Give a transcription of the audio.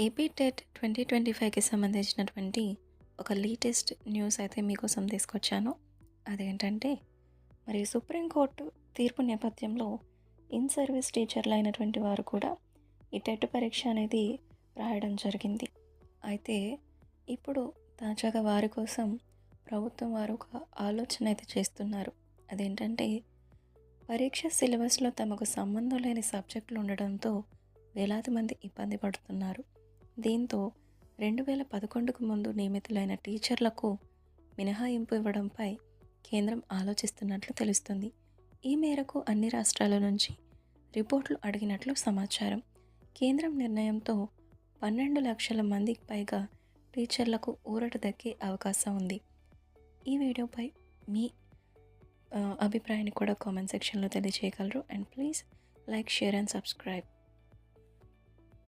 AP TET 2025కి సంబంధించినటువంటి ఒక latest news అయితే మీకోసం తీసుకొచ్చాను. అదేంటంటే మరి సుప్రీంకోర్టు తీర్పు నేపథ్యంలో ఇన్ సర్వీస్ టీచర్లు అయినటువంటి వారు కూడా ఈ టెట్ పరీక్ష అనేది రాయడం జరిగింది. అయితే ఇప్పుడు తాజాగా వారి కోసం ప్రభుత్వం వారు ఒక ఆలోచన అయితే చేస్తున్నారు. అదేంటంటే పరీక్ష సిలబస్లో తమకు సంబంధం లేని సబ్జెక్టులు ఉండడంతో వేలాది మంది ఇబ్బంది పడుతున్నారు. దీంతో 2011కు ముందు నియమితులైన టీచర్లకు మినహాయింపు ఇవ్వడంపై కేంద్రం ఆలోచిస్తున్నట్లు తెలుస్తుంది. ఈ మేరకు అన్ని రాష్ట్రాల నుంచి రిపోర్టులు అడిగినట్లు సమాచారం. కేంద్రం నిర్ణయంతో 12 లక్షల మందికి పైగా టీచర్లకు ఊరట దక్కే అవకాశం ఉంది. ఈ వీడియోపై మీ అభిప్రాయాన్ని కూడా కామెంట్ సెక్షన్లో తెలియజేయగలరు. And please like, share and subscribe.